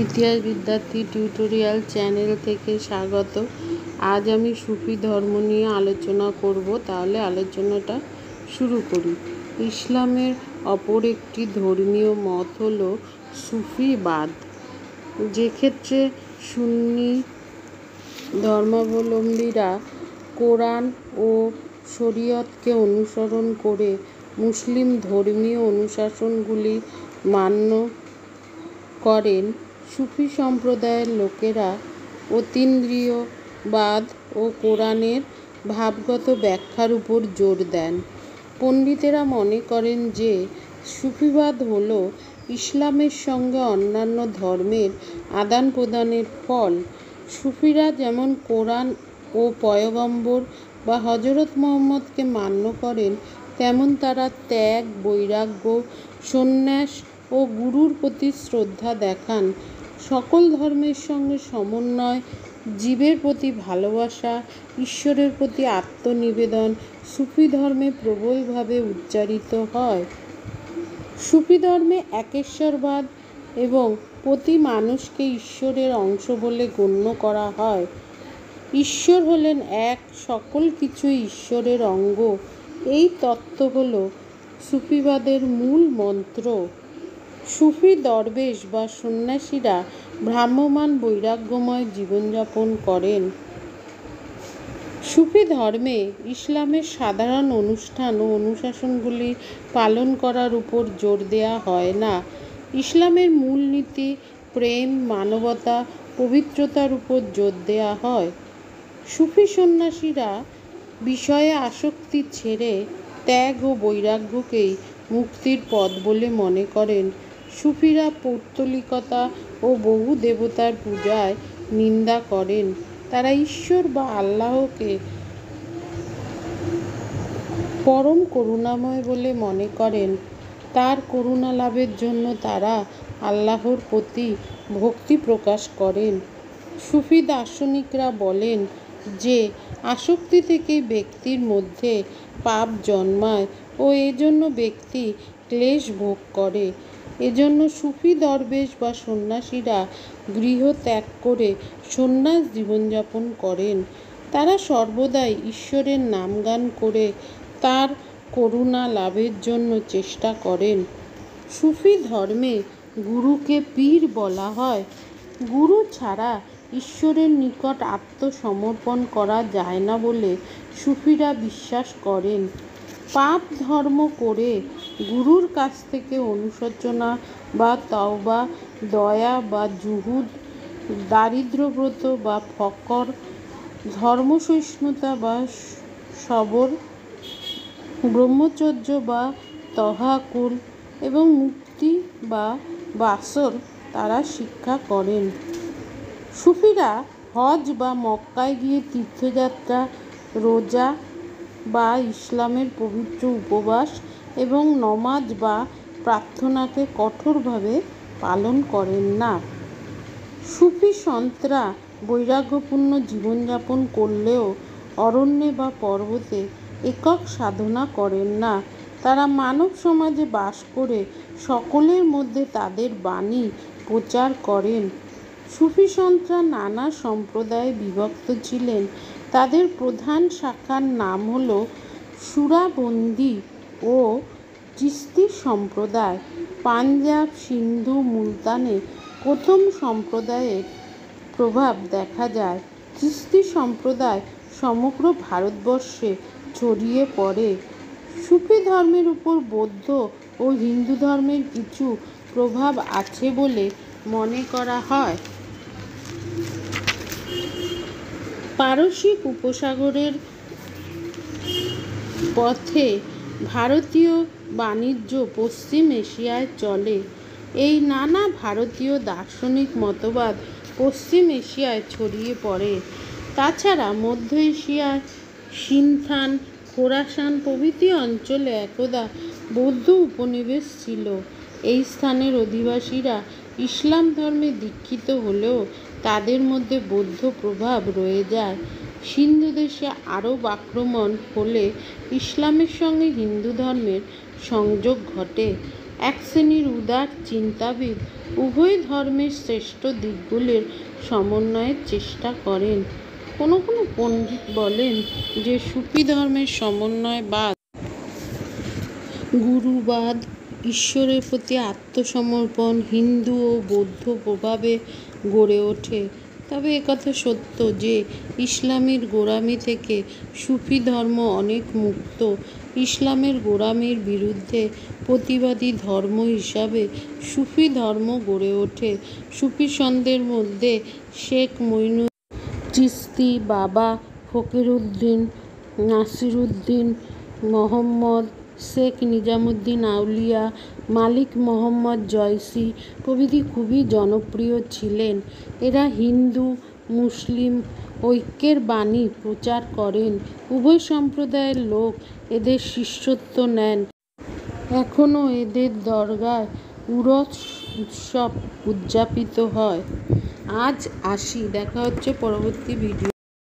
ইতিহাস বিদ্যার্থী tutorial channel থেকে স্বাগত। আজ আমি সুফি ধর্ম নিয়ে আলোচনা করব। তাহলে আলোচনাটা শুরু করি। ইসলামের অপর একটি ধর্মীয় মত হলো সুফিবাদ, যেক্ষেত্রে সুন্নি ধর্মাবলম্বীরা কোরআন ও শরীয়তকে অনুসরণ করে মুসলিম ধর্মীয় অনুশাসনগুলি মান্য করেন। সুফি সম্প্রদায়ের লোকেরা অতীন্দ্রিয়বাদ ও কোরআনের ভাবগত ব্যাখ্যার উপর জোর দেন। পণ্ডিতেরা মনে করেন যে সুফিবাদ হল ইসলামের সঙ্গে অন্যান্য ধর্মের আদান প্রদানের ফল। সুফিরা যেমন কোরআন ও পয়গম্বর বা হজরত মুহাম্মদকে মান্য করেন, তেমন তারা ত্যাগ, বৈরাগ্য, সন্ন্যাস ও গুরুর প্রতি শ্রদ্ধা দেখান। সকল ধর্মের সঙ্গে সমন্বয়, জীবের প্রতি ভালোবাসা, ঈশ্বরের প্রতি আত্মনিবেদন সুফি ধর্মে প্রবলভাবে উচ্চারিত হয়। সুফি ধর্মে একেশ্বরবাদ এবং প্রতি মানুষকে ঈশ্বরের অংশ বলে গণ্য করা হয়। ঈশ্বর হলেন এক, সকল কিছুই ঈশ্বরের অঙ্গ। এই তত্ত্ব হল সুফিবাদের মূল মন্ত্র। সুফি দরবেশ বা সন্ন্যাসীরা ভ্রাম্যমাণ বৈরাগ্যময় জীবনযাপন করেন। সুফি ধর্মে ইসলামের সাধারণ অনুষ্ঠান ও অনুশাসনগুলি পালন করার উপর জোর দেওয়া হয় না। ইসলামের মূলনীতি প্রেম, মানবতা, পবিত্রতার উপর জোর দেওয়া হয়। সুফি সন্ন্যাসীরা বিষয়ে আসক্তি ছেড়ে ত্যাগ ও বৈরাগ্যকেই মুক্তির পথ বলে মনে করেন। সুফিরা পৌত্তলিকতা ও বহু দেবতার পূজায় নিন্দা করেন। তারা ঈশ্বর বা আল্লাহকে পরম করুণাময় বলে মনে করেন। তার করুণা লাভের জন্য তারা আল্লাহর প্রতি ভক্তি প্রকাশ করেন। সুফি দার্শনিকরা বলেন যে আসক্তি থেকেই ব্যক্তির মধ্যে পাপ জন্মায় ও এজন্য ব্যক্তি ক্লেশ ভোগ করে। এজন্য সুফি দরবেশ বা সন্ন্যাসীরা গৃহ ত্যাগ করে সন্ন্যাস জীবনযাপন করেন। তারা সর্বদাই ঈশ্বরের নামগান করে তার করুণা লাভের জন্য চেষ্টা করেন। সুফি ধর্মে গুরুকে পীর বলা হয়। গুরু ছাড়া ঈশ্বরের নিকট আত্মসমর্পণ করা যায় না বলে সুফিরা বিশ্বাস করেন। পাপ ধর্ম করে গুরুর কাছ থেকে অনুশোচনা বা তওবা, দয়া বা জুহুদ, দারিদ্র্যব্রত বা ফকর, ধর্মসহিষ্ণুতা বা সবর, ব্রহ্মচর্য বা তহাকুল এবং মুক্তি বা বাসর তারা শিক্ষা করেন। সুফিরা হজ বা মক্কায় গিয়ে তীর্থযাত্রা, রোজা বা ইসলামের পবিত্র উপবাস এবং নমাজ বা প্রার্থনাকে কঠোরভাবে পালন করেন না। সুফি সন্তরা বৈরাগ্যপূর্ণ জীবনযাপন করলেও অরণ্যে বা পর্বতে একক সাধনা করেন না। তারা মানব সমাজে বাস করে সকলের মধ্যে তাদের বাণী প্রচার করেন। সুফি সন্তরা নানা সম্প্রদায়ে বিভক্ত ছিলেন। তাদের প্রধান শাখার নাম হল সুরাবন্দি ও চিশতি সম্প্রদায়। পাঞ্জাব, সিন্ধু, মুলতানে প্রথম সম্প্রদায়ের প্রভাব দেখা যায়। চিশতি সম্প্রদায় সমগ্র ভারতবর্ষে ছড়িয়ে পড়ে। সুফি ধর্মের উপর বৌদ্ধ ও হিন্দু ধর্মের কিছু প্রভাব আছে বলে মনে করা হয়। পারসিক উপসাগরের পথে ভারতীয় বাণিজ্য পশ্চিম এশিয়ায় চলে। এই নানা ভারতীয় দার্শনিক মতবাদ পশ্চিম এশিয়ায় ছড়িয়ে পড়ে। তাছাড়া মধ্য এশিয়ায় সিনথান, খোরাসান প্রভৃতি অঞ্চলে একদা বৌদ্ধ উপনিবেশ ছিল। এই স্থানের অধিবাসীরা ইসলাম ধর্মে দীক্ষিত হলেও তাদের মধ্যে বৌদ্ধ প্রভাব রয়ে যায়। সিন্ধু দেশে আরব আক্রমণ হলে ইসলামের সঙ্গে হিন্দু ধর্মের সংযোগ ঘটে। এক শ্রেণীর উদার চিন্তাবিদ উভয় ধর্মের শ্রেষ্ঠ দিকগুলির সমন্বয়ের চেষ্টা করেন। কোনো কোনো পণ্ডিত বলেন যে সুফি ধর্মের সমন্বয়বাদ, গুরুবাদ, ঈশ্বরের প্রতি আত্মসমর্পণ হিন্দু ও বৌদ্ধ প্রভাবে গড়ে ওঠে। তবে একথা সত্য যে ইসলামের গোঁড়ামি থেকে সুফি ধর্ম অনেক মুক্ত। ইসলামের গোঁড়ামির বিরুদ্ধে প্রতিবাদী ধর্ম হিসাবে সুফি ধর্ম গড়ে ওঠে। সুফি সন্তের মধ্যে শেখ মঈনুদ্দিন চিশতি, বাবা ফকিরউদ্দীন, নাসিরউদ্দিন মোহাম্মদ, শেখ নিজামুদ্দিন আউলিয়া, মালিক মোহাম্মদ জয়সি প্রভৃতি খুবই জনপ্রিয় ছিলেন। এরা হিন্দু মুসলিম ঐক্যের বাণী প্রচার করেন। উভয় সম্প্রদায়ের লোক এদের শিষ্যত্ব নেন। এখনও এদের দরগায় উরস উৎসব উদযাপিত হয়। আজ আসি, দেখা হচ্ছে পরবর্তী ভিডিও।